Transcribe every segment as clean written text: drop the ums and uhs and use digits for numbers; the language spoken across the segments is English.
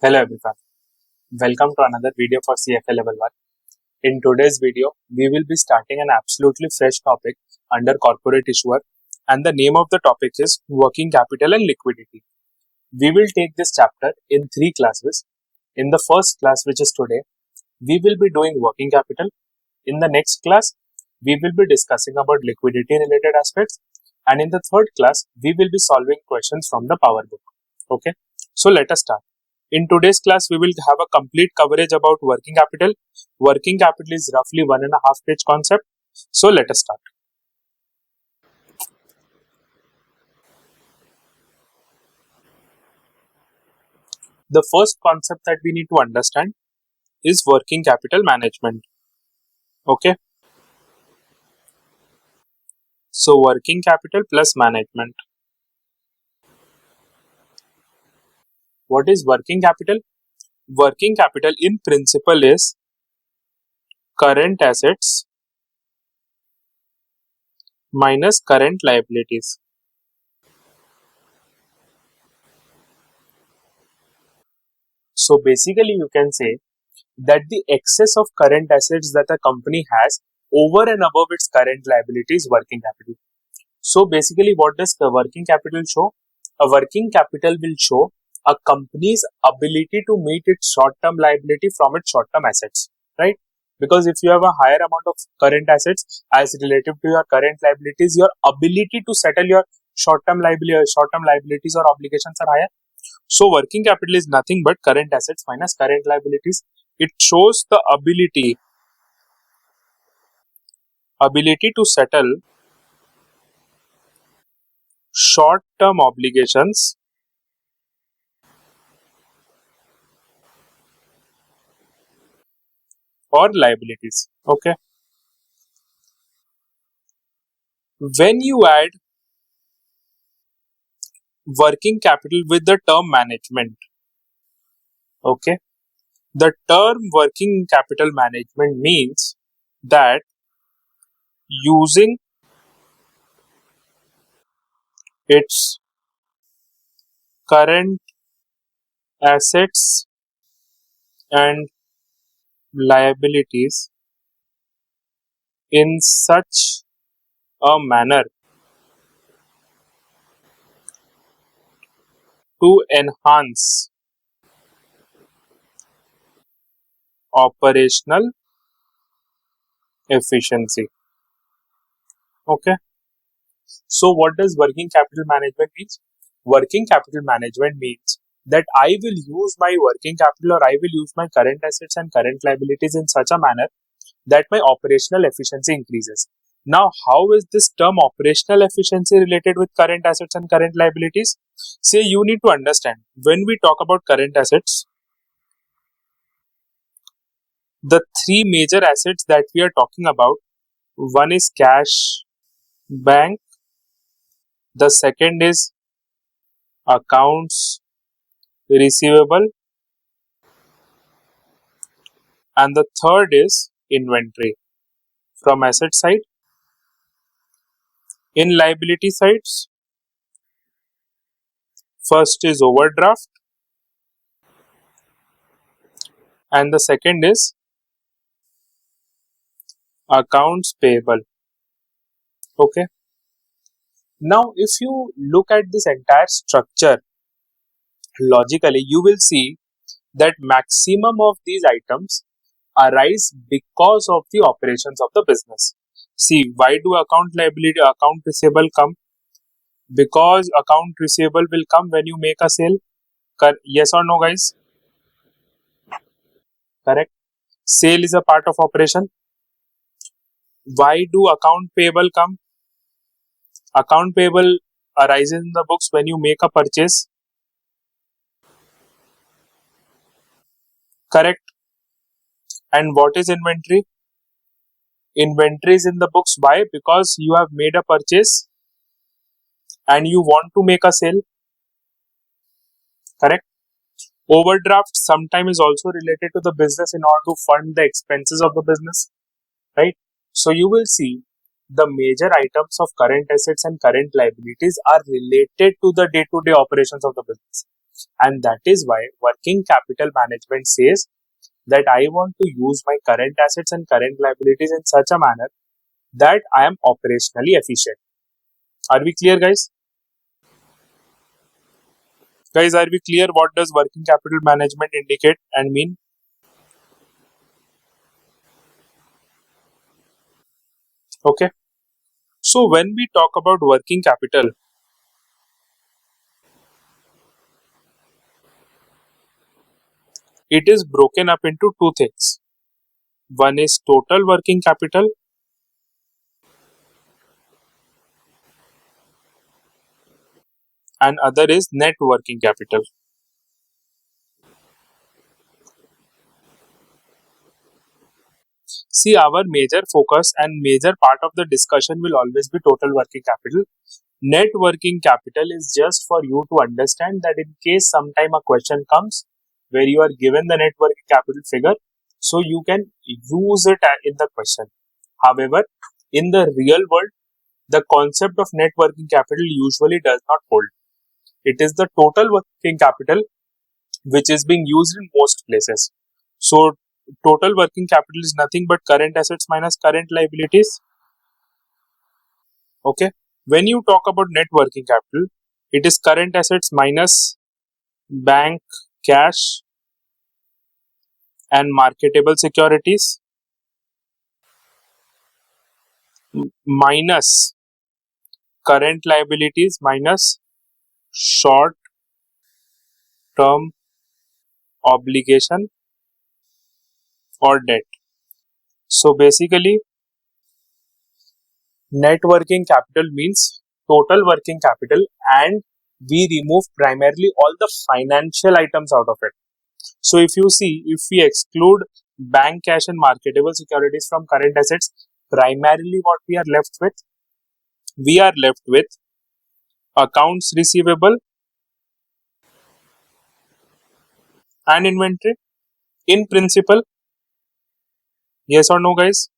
Hello everyone, welcome to another video for CFA Level 1. In today's video, we will be starting an absolutely fresh topic under corporate issuer, and the name of the topic is working capital and liquidity. We will take this chapter in 3 classes. In the first class, which is today, we will be doing working capital. In the next class, we will be discussing about liquidity related aspects, and in the third class, we will be solving questions from the Power Book. Okay, so let us start. In today's class, we will have a complete coverage about working capital. Working capital is roughly 1.5 page concept. So let us start. The first concept that we need to understand is working capital management. Okay. So working capital plus management. What is working capital? Working capital in principle is current assets minus current liabilities. So basically you can say that the excess of current assets that a company has over and above its current liability is working capital. So basically what does the working capital show? A working capital will show a company's ability to meet its short-term liability from its short-term assets, right? Because if you have a higher amount of current assets as relative to your current liabilities, your ability to settle your short-term liabilities or obligations are higher. So working capital is nothing but current assets minus current liabilities. It shows the ability to settle short-term obligations or liabilities. Okay. When you add working capital with the term management, okay, the term working capital management means that using its current assets and liabilities in such a manner to enhance operational efficiency. Okay. So what does working capital management means? Working capital management means that I will use my working capital or I will use my current assets and current liabilities in such a manner that my operational efficiency increases. Now, how is this term operational efficiency related with current assets and current liabilities? Say you need to understand when we talk about current assets, the three major assets that we are talking about, one is cash, bank, the second is accounts receivable, and the third is inventory. From asset side, in liability sides, first is overdraft and the second is accounts payable. Okay. Now, if you look at this entire structure logically, you will see that maximum of these items arise because of the operations of the business. See, why do account receivable come? Because account receivable will come when you make a sale. Yes or no, guys? Correct. Sale is a part of operation. Why do account payable come? Account payable arises in the books when you make a purchase. Correct. And what is inventory? Inventory is in the books. Why? Because you have made a purchase and you want to make a sale. Correct. Overdraft sometimes is also related to the business in order to fund the expenses of the business. Right. So you will see the major items of current assets and current liabilities are related to the day-to-day operations of the business. And that is why working capital management says that I want to use my current assets and current liabilities in such a manner that I am operationally efficient. Are we clear, guys? Guys, are we clear what does working capital management indicate and mean? Okay. So when we talk about working capital, it is broken up into two things. One is total working capital and other is net working capital. See, our major focus and major part of the discussion will always be total working capital. Net working capital is just for you to understand that in case sometime a question comes where you are given the net working capital figure, so you can use it in the question. However, in the real world, the concept of net working capital usually does not hold. It is the total working capital which is being used in most places. So, total working capital is nothing but current assets minus current liabilities. Okay. When you talk about net working capital, it is current assets minus bank cash and marketable securities minus current liabilities minus short term obligation or debt. So basically, net working capital means total working capital, and we remove primarily all the financial items out of it. So if you see, if we exclude bank cash and marketable securities from current assets, primarily what we are left with, we are left with accounts receivable and inventory. In principle, yes or no, guys?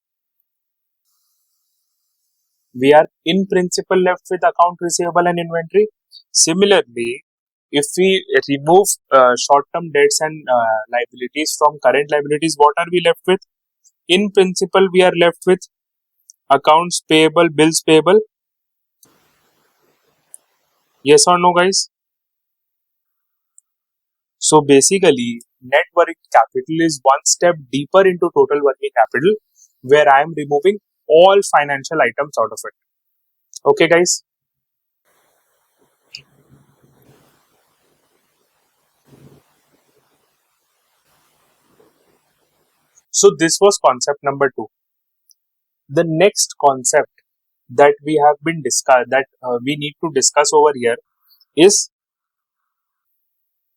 We are in principle left with account receivable and inventory. Similarly, if we remove short-term debts and liabilities from current liabilities, what are we left with? In principle, we are left with accounts payable, bills payable. Yes or no, guys? So basically, net working capital is one step deeper into total working capital, where I am removing all financial items out of it. Okay, guys? So this was concept number two. The next concept that we have been discussed that we need to discuss over here is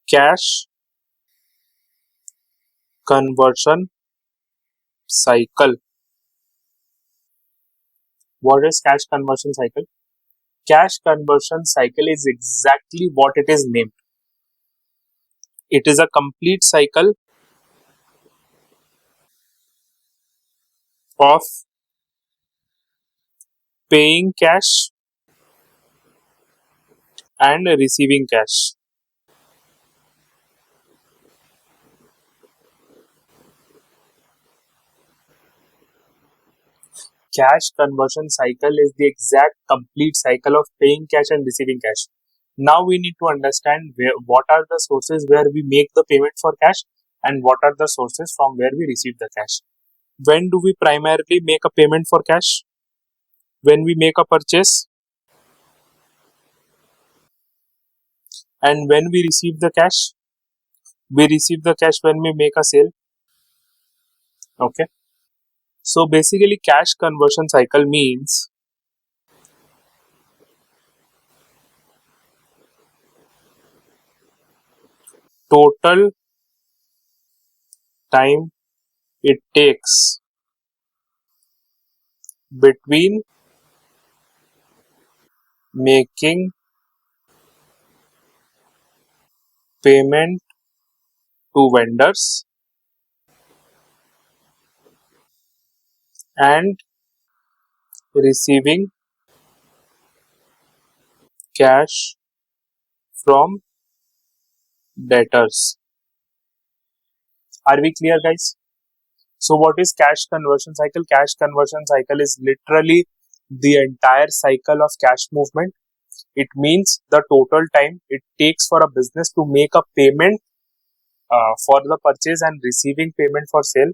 cash conversion cycle. What is cash conversion cycle? Cash conversion cycle is exactly what it is named. It is a complete cycle of paying cash and receiving cash. Cash conversion cycle is the exact complete cycle of paying cash and receiving cash. Now we need to understand what are the sources where we make the payment for cash and what are the sources from where we receive the cash. When do we primarily make a payment for cash? When we make a purchase. And when we receive the cash? We receive the cash when we make a sale. Okay. So basically cash conversion cycle means total time it takes between making payment to vendors and receiving cash from debtors. Are we clear, guys? So what is cash conversion cycle? Cash conversion cycle is literally the entire cycle of cash movement. It means the total time it takes for a business to make a payment for the purchase and receiving payment for sale.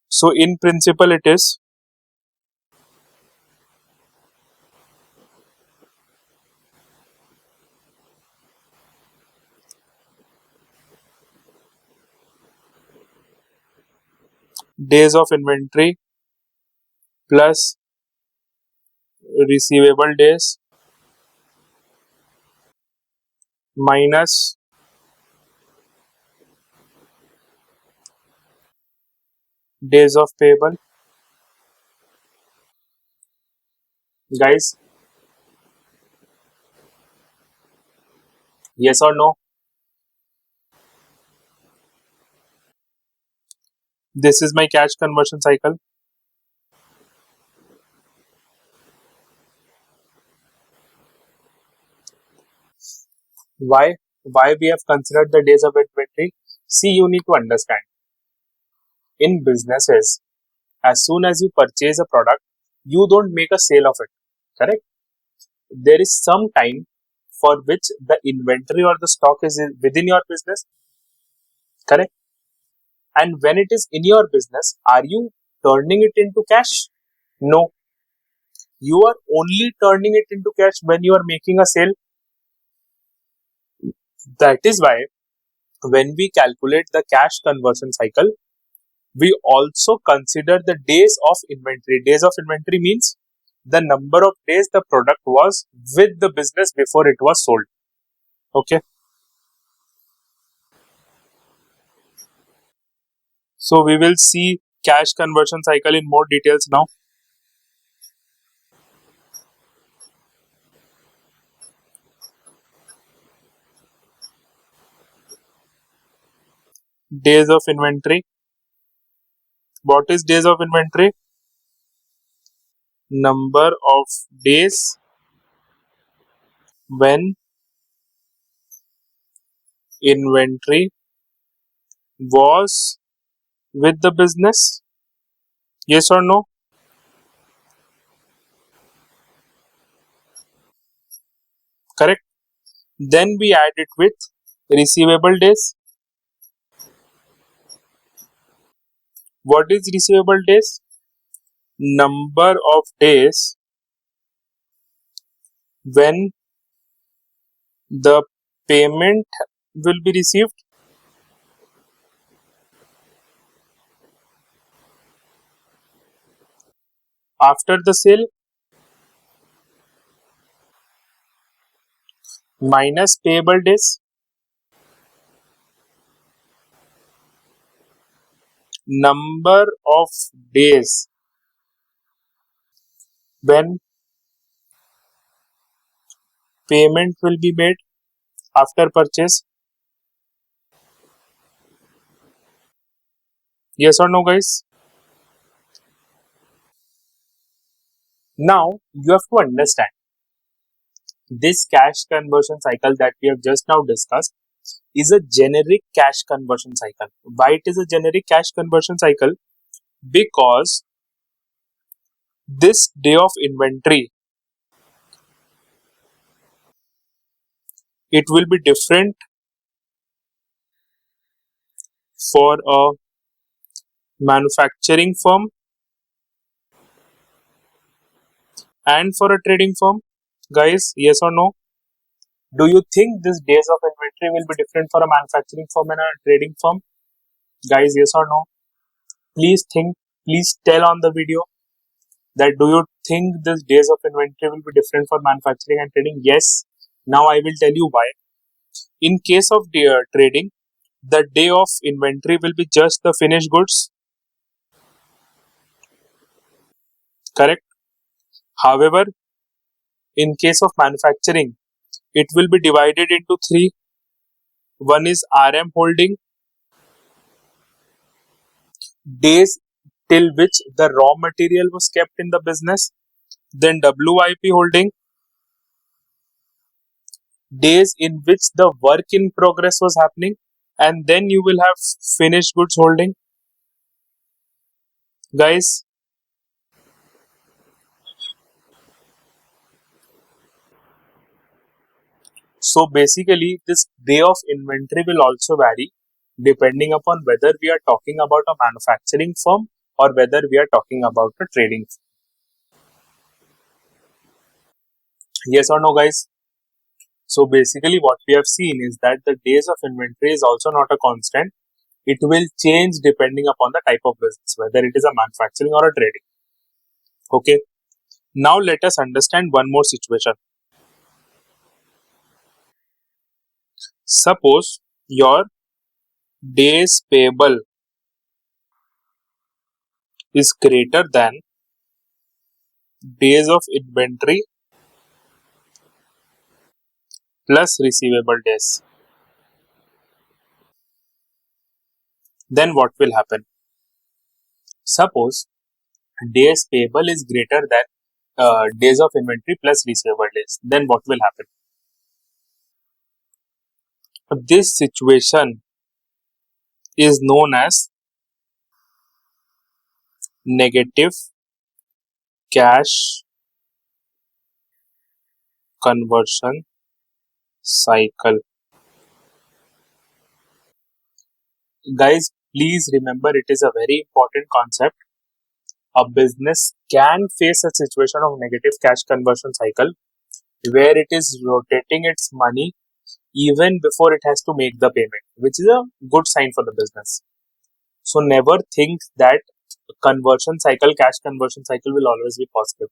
So in principle, it is days of inventory plus receivable days minus days of payable. Guys, yes or no? This is my cash conversion cycle. Why? Why we have considered the days of inventory? See, you need to understand. In businesses, as soon as you purchase a product, you don't make a sale of it. Correct? There is some time for which the inventory or the stock is within your business. Correct? And when it is in your business, are you turning it into cash? No. You are only turning it into cash when you are making a sale. That is why when we calculate the cash conversion cycle, we also consider the days of inventory. Days of inventory means the number of days the product was with the business before it was sold. Okay. So we will see cash conversion cycle in more details now. Days of inventory. What is days of inventory? Number of days when inventory was with the business. Yes or no? Correct. Then we add it with receivable days. What is receivable days? Number of days when the payment will be received after the sale minus payable days. Number of days when payment will be made after purchase. Yes or no, guys? Now you have to understand this cash conversion cycle that we have just now discussed is a generic cash conversion cycle. Why it is a generic cash conversion cycle? Because this day of inventory, it will be different for a manufacturing firm and for a trading firm. Guys, yes or no? Do you think this days of inventory will be different for a manufacturing firm and a trading firm? Guys, yes or no? Please think, please tell on the video that do you think this days of inventory will be different for manufacturing and trading? Yes. Now I will tell you why. In case of trading, the day of inventory will be just the finished goods. Correct. However, in case of manufacturing, it will be divided into three. One is RM holding, days till which the raw material was kept in the business. Then WIP holding, days in which the work in progress was happening, and then you will have finished goods holding. Guys, so basically this day of inventory will also vary depending upon whether we are talking about a manufacturing firm or whether we are talking about a trading firm. Yes or no, guys? So basically what we have seen is that the days of inventory is also not a constant. It will change depending upon the type of business, whether it is a manufacturing or a trading. Okay. Now let us understand one more situation. Suppose your days payable is greater than days of inventory plus receivable days. Then what will happen? Suppose days payable is greater than days of inventory plus receivable days. Then what will happen? This situation is known as negative cash conversion cycle. Guys, please remember it is a very important concept. A business can face a situation of negative cash conversion cycle where it is rotating its money even before it has to make the payment, which is a good sign for the business. So never think that cash conversion cycle will always be positive.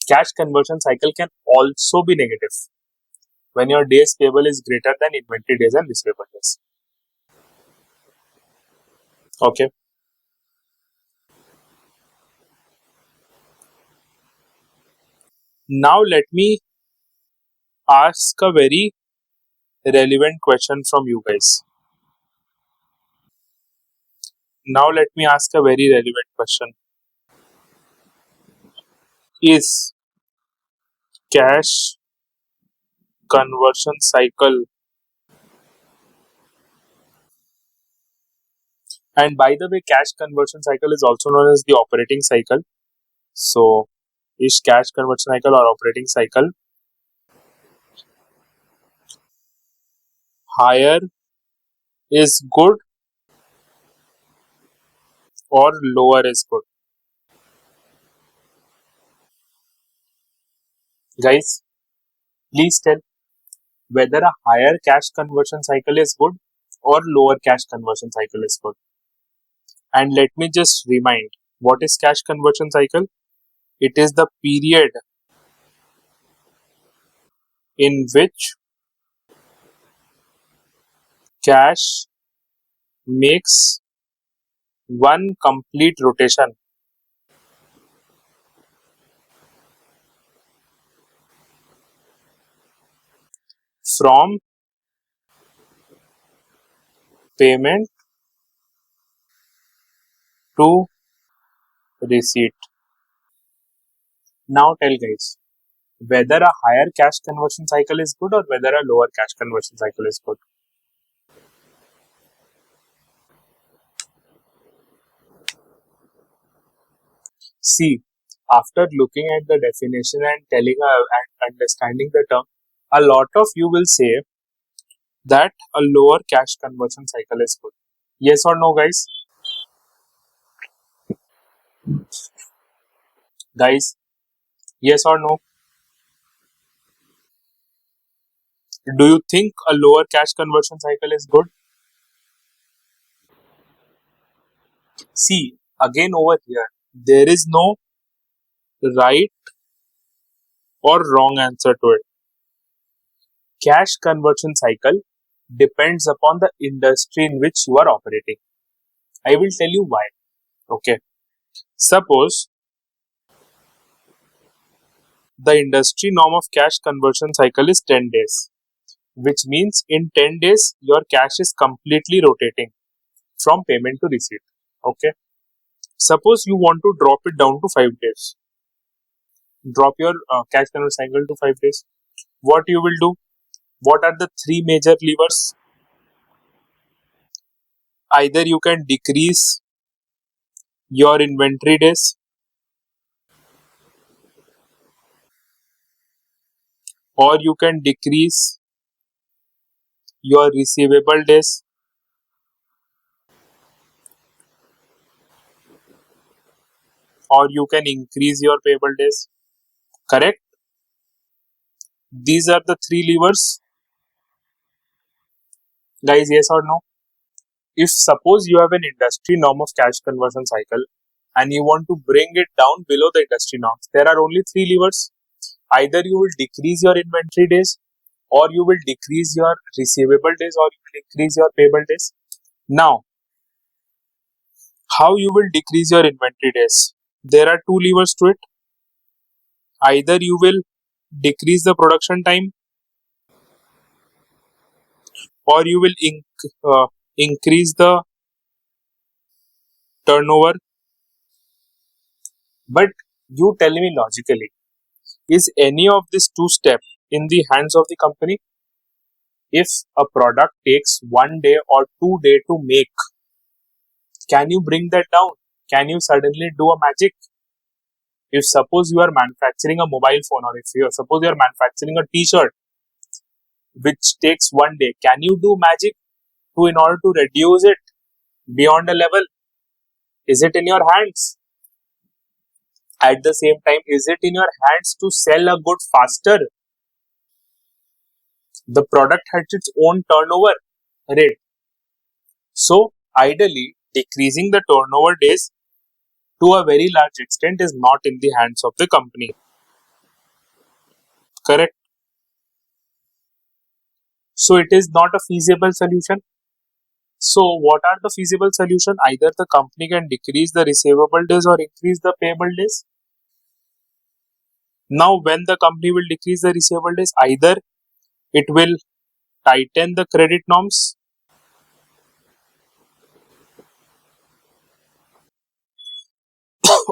Cash conversion cycle can also be negative when your days payable is greater than inventory days and receivable days. Okay. Now let me ask a very relevant question from you guys. Now let me ask a very relevant question. Is cash conversion cycle, and by the way, cash conversion cycle is also known as the operating cycle. So is cash conversion cycle or operating cycle higher is good or lower is good? Guys, please tell whether a higher cash conversion cycle is good or lower cash conversion cycle is good. And let me just remind, what is cash conversion cycle? It is the period in which cash makes one complete rotation from payment to receipt. Now tell guys whether a higher cash conversion cycle is good or whether a lower cash conversion cycle is good. See, after looking at the definition and and understanding the term, a lot of you will say that a lower cash conversion cycle is good. Yes or no, guys? Guys, yes or no? Do you think a lower cash conversion cycle is good? See, again over here, there is no right or wrong answer to it. Cash conversion cycle depends upon the industry in which you are operating. I will tell you why. Okay. Suppose the industry norm of cash conversion cycle is 10 days, which means in 10 days your cash is completely rotating from payment to receipt. Okay. Suppose you want to drop it down to 5 days. Drop your cash conversion cycle to 5 days. What you will do? What are the three major levers? Either you can decrease your inventory days, or you can decrease your receivable days, or you can increase your payable days. Correct? These are the three levers. Guys, yes or no? If suppose you have an industry norm of cash conversion cycle and you want to bring it down below the industry norms, there are only three levers. Either you will decrease your inventory days, or you will decrease your receivable days, or you will increase your payable days. Now, how you will decrease your inventory days? There are two levers to it. Either you will decrease the production time, or you will increase the turnover. But you tell me logically, is any of these two steps in the hands of the company? If a product takes 1 day or 2 days to make, can you bring that down? Can you suddenly do a magic? If suppose you are manufacturing a mobile phone, or if you suppose you are manufacturing a t-shirt which takes 1 day, can you do magic to in order to reduce it beyond a level? Is it in your hands? At the same time, is it in your hands to sell a good faster? The product has its own turnover rate. So ideally, decreasing the turnover days to a very large extent is not in the hands of the company. Correct? So it is not a feasible solution. So what are the feasible solution? Either the company can decrease the receivable days or increase the payable days. Now when the company will decrease the receivable days, either it will tighten the credit norms,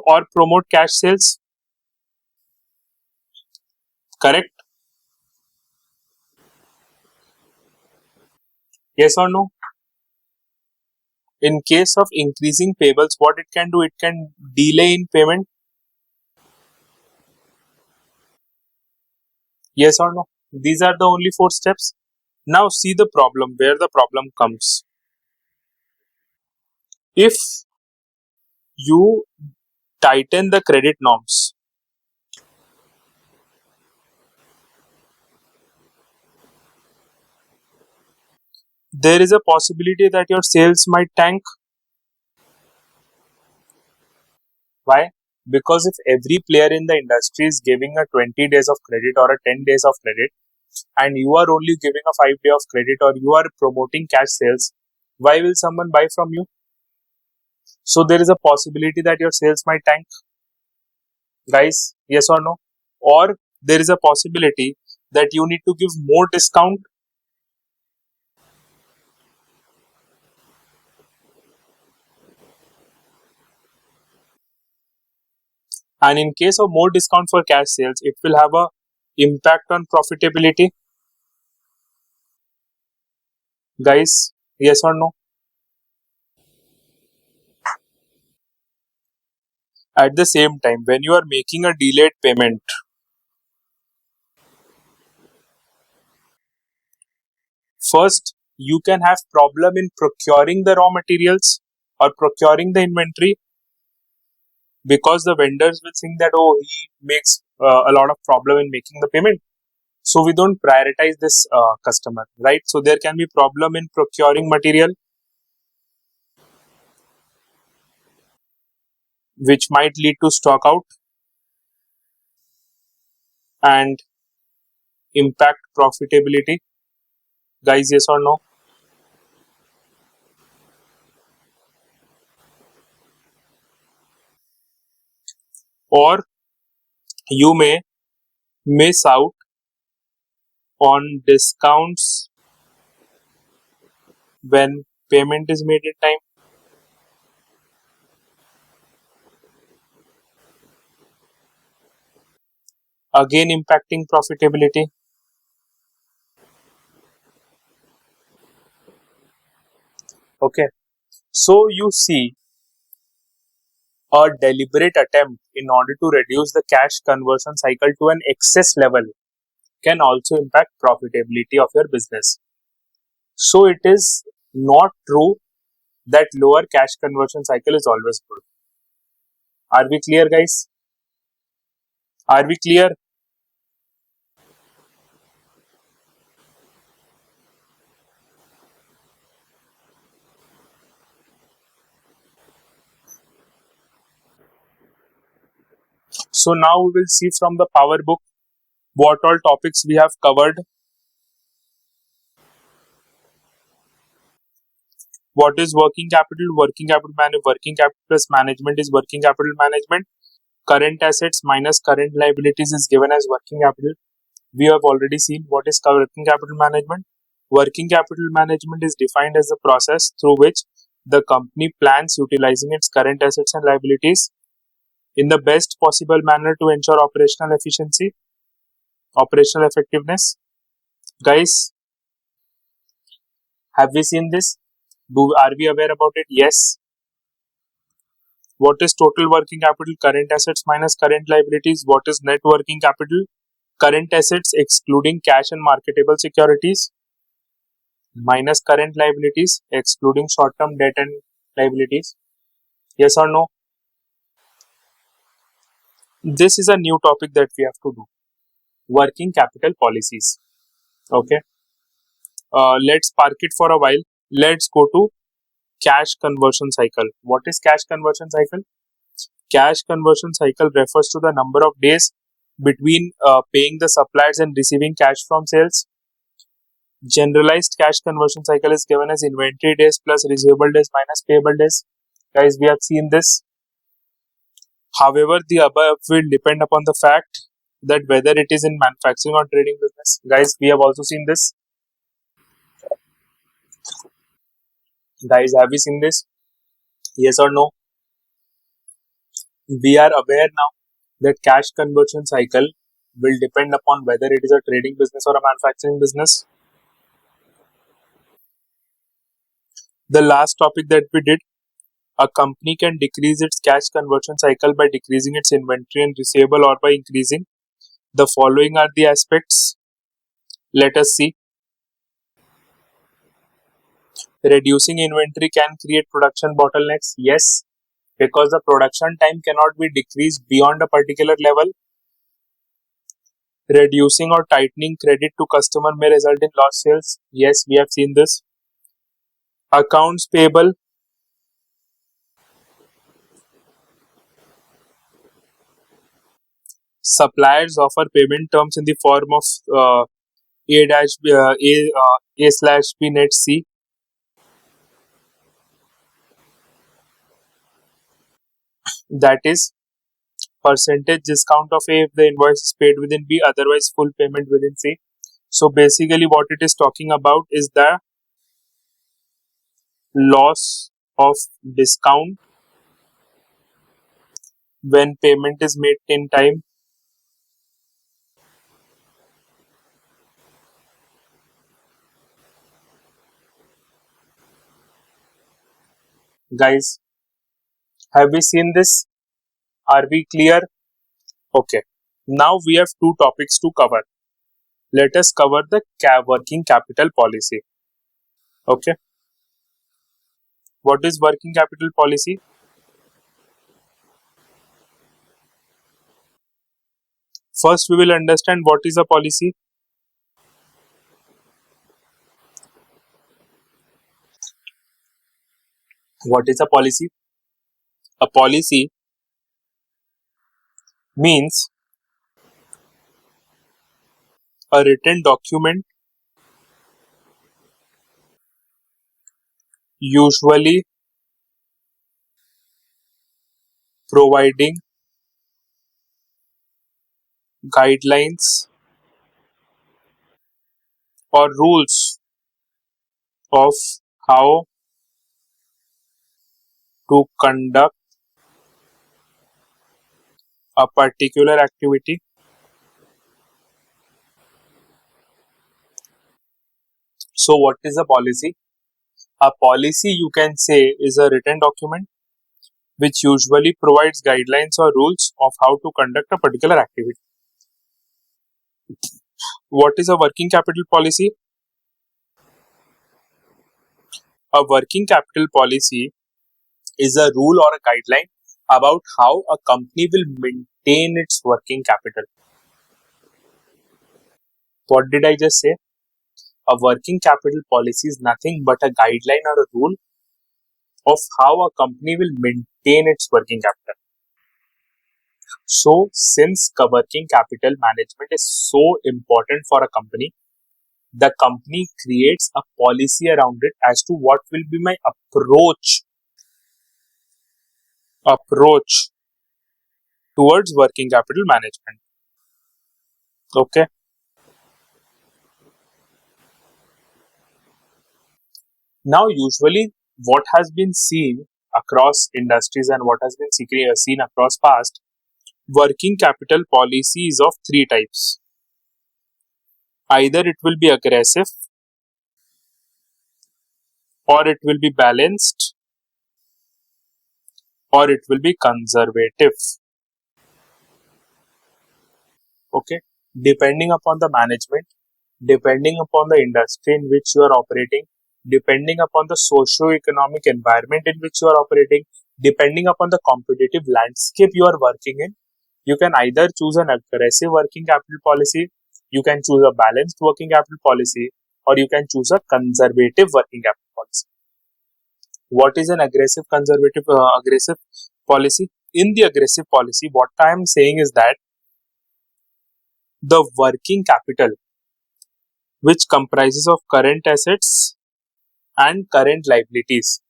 or promote cash sales. Correct? Yes or no? In case of increasing payables, what it can do, it can delay in payment. Yes or no? These are the only four steps. Now see the problem, where the problem comes. If you tighten the credit norms, there is a possibility that your sales might tank. Why? Because if every player in the industry is giving a 20 days of credit or a 10 days of credit, and you are only giving a 5 day of credit, or you are promoting cash sales, why will someone buy from you? So there is a possibility that your sales might tank. Guys, yes or no? Or there is a possibility that you need to give more discount. And in case of more discount for cash sales, it will have a impact on profitability. Guys, yes or no? At the same time, when you are making a delayed payment, first you can have problem in procuring the raw materials or procuring the inventory, because the vendors will think that, oh, he makes a lot of problem in making the payment, so we don't prioritize this customer, right? So there can be problem in procuring material, which might lead to stock out and impact profitability. Guys, yes or no? Or you may miss out on discounts when payment is made in time, again impacting profitability. Okay, so you see, a deliberate attempt in order to reduce the cash conversion cycle to an excess level can also impact profitability of your business. So it is not true that lower cash conversion cycle is always good. Are we clear, guys? Are we clear? So now we will see from the power book what all topics we have covered. What is working capital? Working capital plus management is working capital management. Current assets minus current liabilities is given as working capital. We have already seen what is working capital management. Working capital management is defined as the process through which the company plans utilizing its current assets and liabilities in the best possible manner to ensure operational efficiency, operational effectiveness. Guys, have we seen this? Are we aware about it? Yes. What is total working capital? Current assets minus current liabilities. What is net working capital? Current assets excluding cash and marketable securities minus current liabilities excluding short-term debt and liabilities. Yes or no? This is a new topic that we have to do. Working capital policies. Okay. Let's park it for a while. Let's go to cash conversion cycle. What is cash conversion cycle? Cash conversion cycle refers to the number of days between paying the suppliers and receiving cash from sales. Generalized cash conversion cycle is given as inventory days plus receivable days minus payable days. Guys, we have seen this. However, the above will depend upon the fact that whether it is in manufacturing or trading business. Guys, we have also seen this. Guys, have we seen this? Yes or no? We are aware now that cash conversion cycle will depend upon whether it is a trading business or a manufacturing business. The last topic that we did, a company can decrease its cash conversion cycle by decreasing its inventory and receivable or by increasing. The following are the aspects. Let us see. Reducing inventory can create production bottlenecks. Yes, because the production time cannot be decreased beyond a particular level. Reducing or tightening credit to customer may result in lost sales. Yes, we have seen this. Accounts payable. Suppliers offer payment terms in the form of A slash B net C. That is percentage discount of A if the invoice is paid within B, otherwise full payment within C. So basically what it is talking about is the loss of discount when payment is made in time. Guys, have we seen this? Are we clear? Okay. Now we have two topics to cover. Let us cover the working capital policy. Okay. What is working capital policy? First, we will understand what is a policy. What is a policy? A policy means a written document, usually providing guidelines or rules of how to conduct a particular activity. So, what is a policy? A policy, you can say, is a written document which usually provides guidelines or rules of how to conduct a particular activity. What is a working capital policy? A working capital policy is a rule or a guideline about how a company will maintain its working capital. What did I just say? A working capital policy is nothing but a guideline or a rule of how a company will maintain its working capital. So, since working capital management is so important for a company, the company creates a policy around it as to what will be my approach towards working capital management. Okay. Now, usually, what has been seen across industries and what has been seen across past, working capital policy is of three types. Either it will be aggressive, or it will be balanced, or it will be conservative. Okay, depending upon the management, depending upon the industry in which you are operating, depending upon the socio-economic environment in which you are operating, depending upon the competitive landscape you are working in, you can either choose an aggressive working capital policy, you can choose a balanced working capital policy, or you can choose a conservative working capital policy. What is an aggressive policy? In the aggressive policy, what I am saying is that the working capital, which comprises of current assets and current liabilities,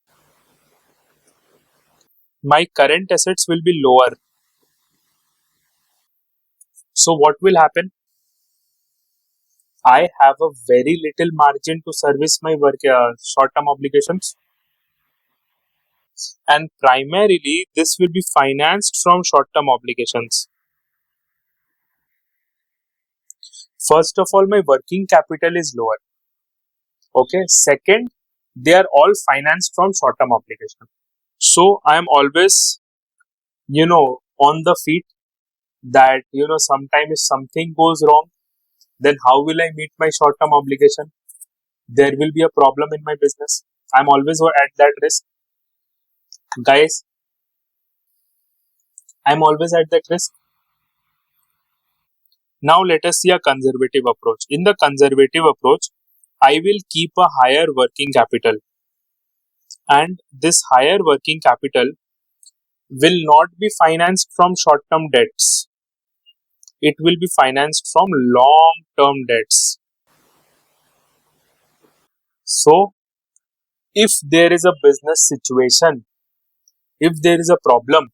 my current assets will be lower. So what will happen? I have a very little margin to service my short-term obligations, and primarily this will be financed from short-term obligations. First of all, my working capital is lower. Okay. Second, they are all financed from short-term obligation. So I am always, on the feet that, sometime if something goes wrong, then how will I meet my short-term obligation? There will be a problem in my business. I'm always at that risk. Guys, I'm always at that risk. Now let us see a conservative approach. In the conservative approach, I will keep a higher working capital, and this higher working capital will not be financed from short-term debts. It will be financed from long-term debts. So, if there is a business situation, if there is a problem,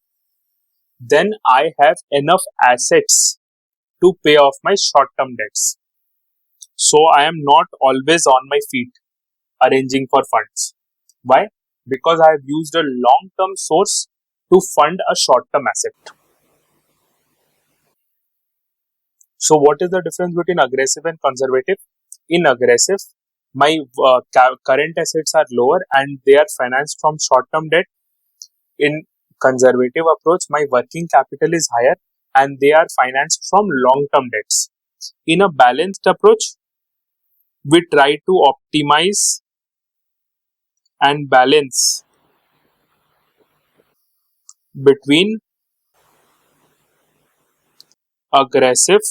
then I have enough assets to pay off my short-term debts. So, I am not always on my feet arranging for funds. Why? Because I have used a long-term source to fund a short-term asset. So, what is the difference between aggressive and conservative? In aggressive, my current assets are lower and they are financed from short-term debt. In conservative approach, my working capital is higher and they are financed from long-term debts. In a balanced approach, we try to optimize and balance between aggressive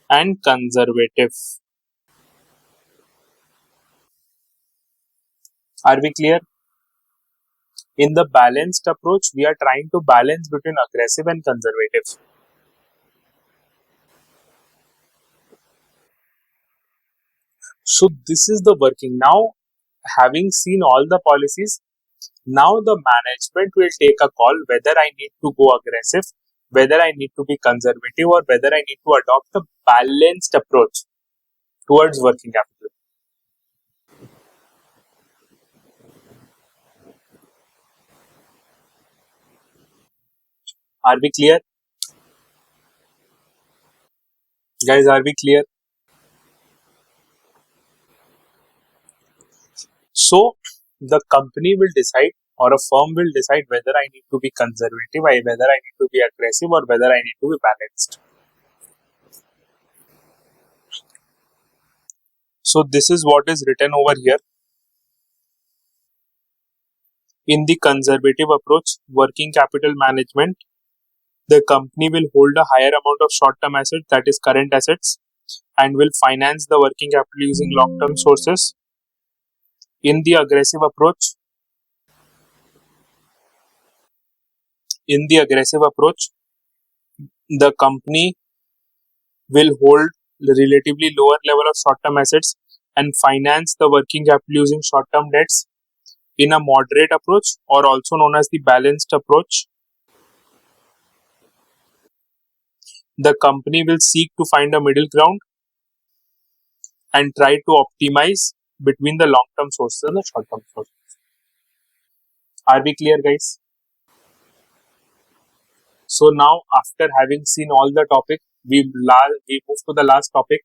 and conservative. Are we clear? In the balanced approach, we are trying to balance between aggressive and conservative. So this is the working. Now, having seen all the policies, now the management will take a call whether I need to go aggressive, whether I need to be conservative, or whether I need to adopt a balanced approach towards working capital. Are we clear? Guys, are we clear? So the company will decide, or a firm will decide, whether I need to be conservative, whether I need to be aggressive, or whether I need to be balanced. So this is what is written over here. In the conservative approach, working capital management, the company will hold a higher amount of short-term assets, that is current assets, and will finance the working capital using long-term sources. In the aggressive approach, the company will hold relatively lower level of short-term assets and finance the working capital using short-term debts. In a moderate approach, or also known as the balanced approach, the company will seek to find a middle ground and try to optimize between the long-term sources and the short-term sources. Are we clear, guys? So now, after having seen all the topic, we move to the last topic,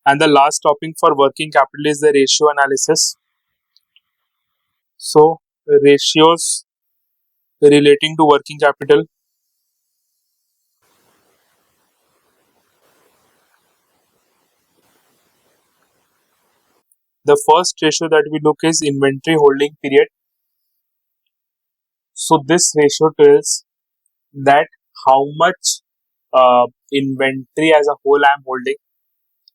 and the last topic for working capital is the ratio analysis. So ratios relating to working capital. The first ratio that we look is inventory holding period. So this ratio tells that how much inventory as a whole I am holding.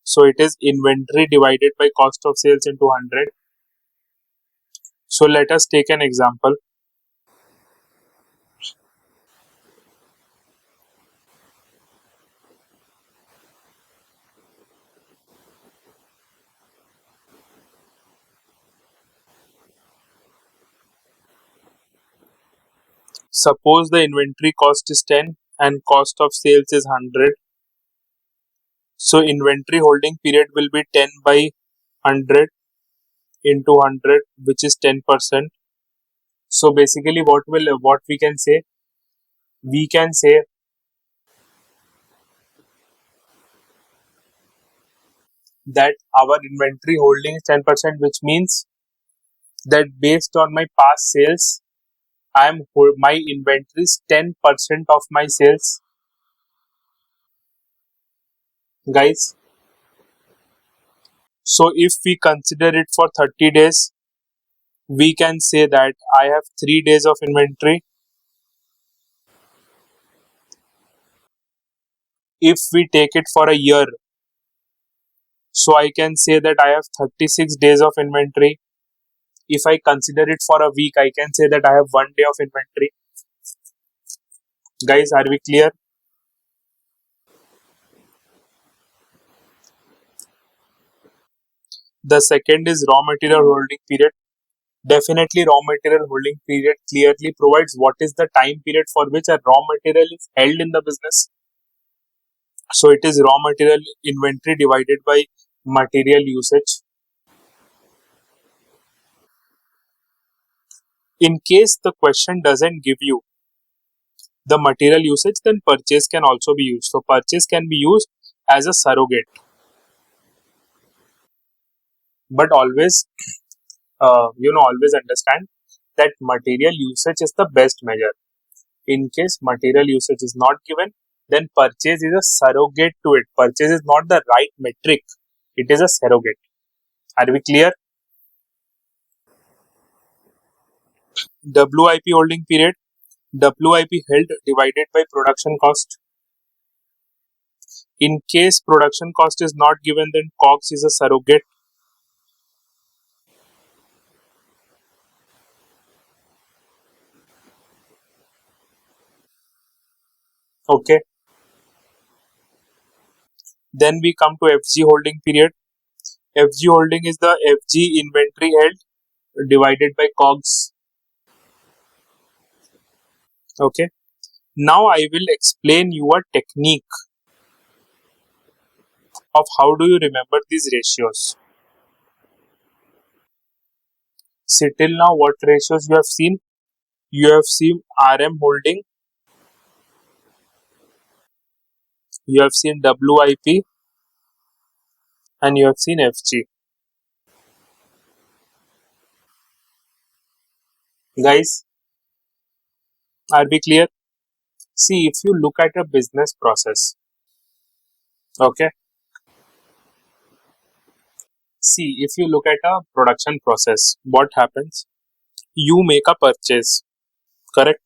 So it is inventory divided by cost of sales into 100. So let us take an example. Suppose the inventory cost is 10 and cost of sales is 100. So inventory holding period will be 10 by 100 into 100, which is 10%. So basically what we can say, we can say that our inventory holding is 10%, which means that based on my past sales, my inventory is 10% of my sales, guys. So if we consider it for 30 days, we can say that I have 3 days of inventory. If we take it for a year, so I can say that I have 36 days of inventory. If I consider it for a week, I can say that I have 1 day of inventory. Guys, are we clear? The second is raw material holding period. Definitely, raw material holding period clearly provides what is the time period for which a raw material is held in the business. So it is raw material inventory divided by material usage. In case the question doesn't give you the material usage, then purchase can also be used. So purchase can be used as a surrogate, but always, always understand that material usage is the best measure. In case material usage is not given, then purchase is a surrogate to it. Purchase is not the right metric. It is a surrogate. Are we clear? WIP holding period. WIP held divided by production cost. In case production cost is not given, then COGS is a surrogate. Okay. Then we come to FG holding period. FG holding is the FG inventory held divided by COGS. Okay. Now I will explain you a technique of how do you remember these ratios. See, till now what ratios you have seen? You have seen RM holding, you have seen WIP, and you have seen FG. Guys, are we clear? See, if you look at a business process, okay, see, if you look at a production process, what happens? You make a purchase, correct?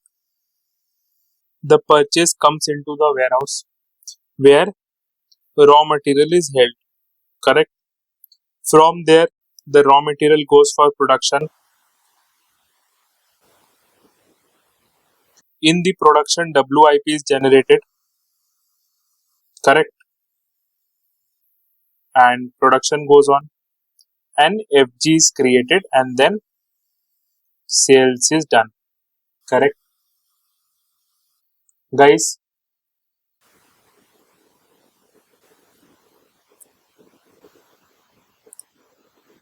The purchase comes into the warehouse where raw material is held, correct? From there, the raw material goes for production. In the production, WIP is generated, correct? And production goes on, and FG is created, and then sales is done, correct? Guys,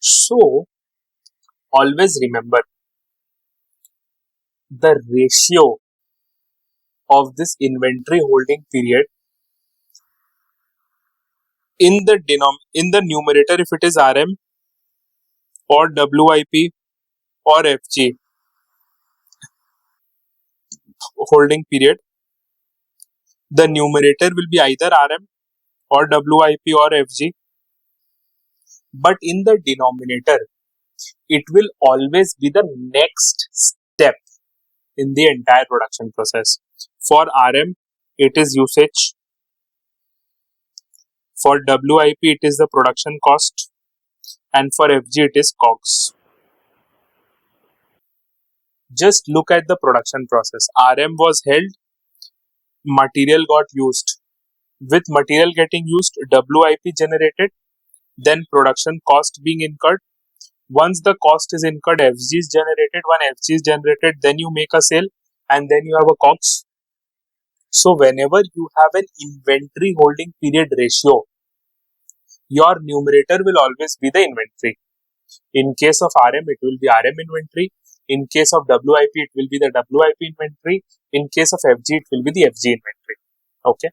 so always remember the ratio of this inventory holding period in the numerator, if it is RM or WIP or FG holding period, the numerator will be either RM or WIP or FG, but in the denominator, it will always be the next step in the entire production process. For RM, it is usage. For WIP, it is the production cost. And for FG, it is COGS. Just look at the production process. RM was held, material got used. With material getting used, WIP generated, then production cost being incurred. Once the cost is incurred, FG is generated. When FG is generated, then you make a sale and then you have a COGS. So whenever you have an inventory holding period ratio, your numerator will always be the inventory. In case of RM, it will be RM inventory. In case of WIP, it will be the WIP inventory. In case of FG, it will be the FG inventory. Okay.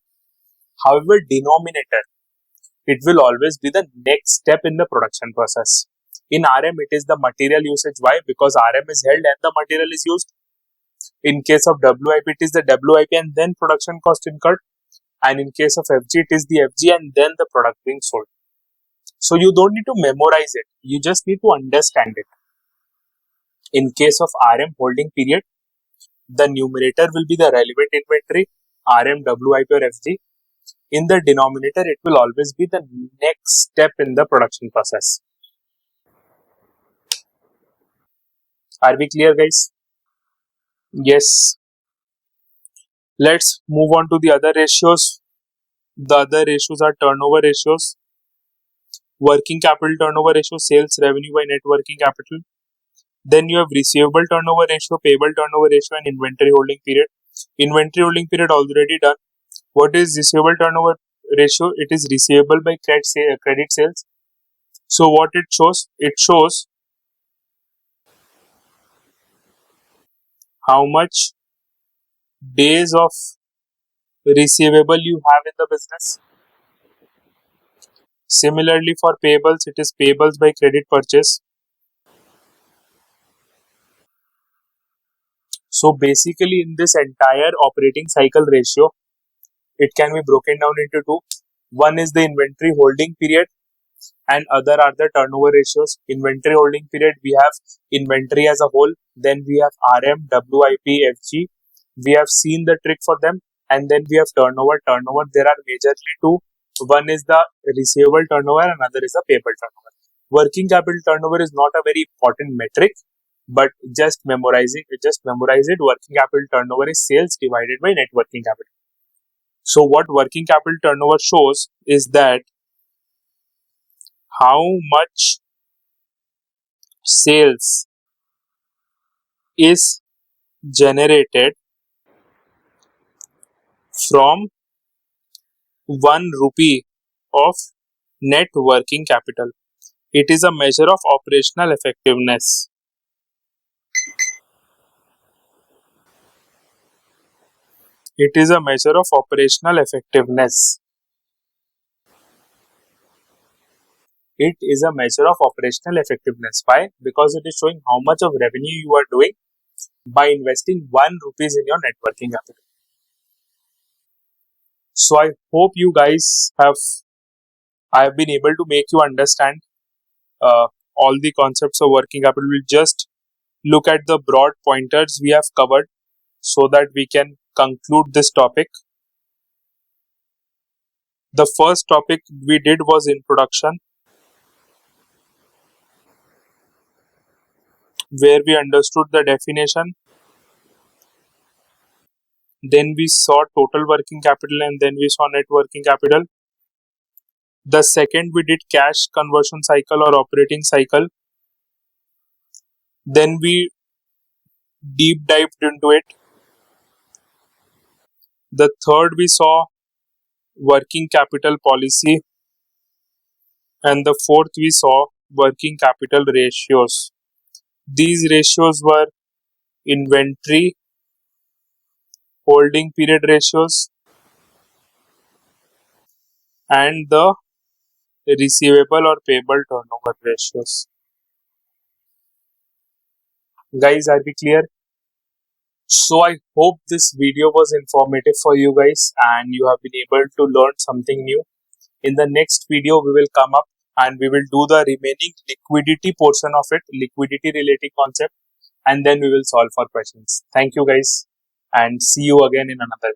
However, denominator, it will always be the next step in the production process. In RM, it is the material usage. Why? Because RM is held and the material is used. In case of WIP, it is the WIP and then production cost incurred. And in case of FG, it is the FG and then the product being sold. So you don't need to memorize it. You just need to understand it. In case of RM holding period, the numerator will be the relevant inventory, RM, WIP or FG. In the denominator, it will always be the next step in the production process. Are we clear, guys? Yes. Let's move on to the other ratios. The other ratios are turnover ratios, working capital turnover ratio, sales revenue by net working capital. Then you have receivable turnover ratio, payable turnover ratio, and inventory holding period. Inventory holding period already done. What is receivable turnover ratio? It is receivable by credit sales. So what it shows? It shows how much days of receivable you have in the business. Similarly, for payables, it is payables by credit purchase. So basically, in this entire operating cycle ratio, it can be broken down into two. One is the inventory holding period, and other are the turnover ratios. Inventory holding period, we have inventory as a whole, then we have RM, WIP, FG. We have seen the trick for them, and then we have turnover. Turnover, there are majorly two. One is the receivable turnover, another is the payable turnover. Working capital turnover is not a very important metric, but just memorize it. Working capital turnover is sales divided by net working capital. So what working capital turnover shows is that how much sales is generated from 1 rupee of net working capital. It is a measure of operational effectiveness. It is a measure of operational effectiveness. It is a measure of operational effectiveness. Why? Because it is showing how much of revenue you are doing by investing 1 rupees in your net working capital. So I hope you guys I have been able to make you understand uh, all the concepts of working capital. We'll just look at the broad pointers we have covered so that we can conclude this topic. The first topic we did was introduction, where we understood the definition. Then we saw total working capital and then we saw net working capital. The second we did cash conversion cycle or operating cycle. Then we deep dived into it. The third we saw working capital policy, and the fourth we saw working capital ratios. These ratios were inventory, holding period ratios, and the receivable or payable turnover ratios. Guys, are we clear? So I hope this video was informative for you guys and you have been able to learn something new. In the next video, we will come up and we will do the remaining liquidity portion of it, liquidity related concept, and then we will solve for questions. Thank you guys and see you again in another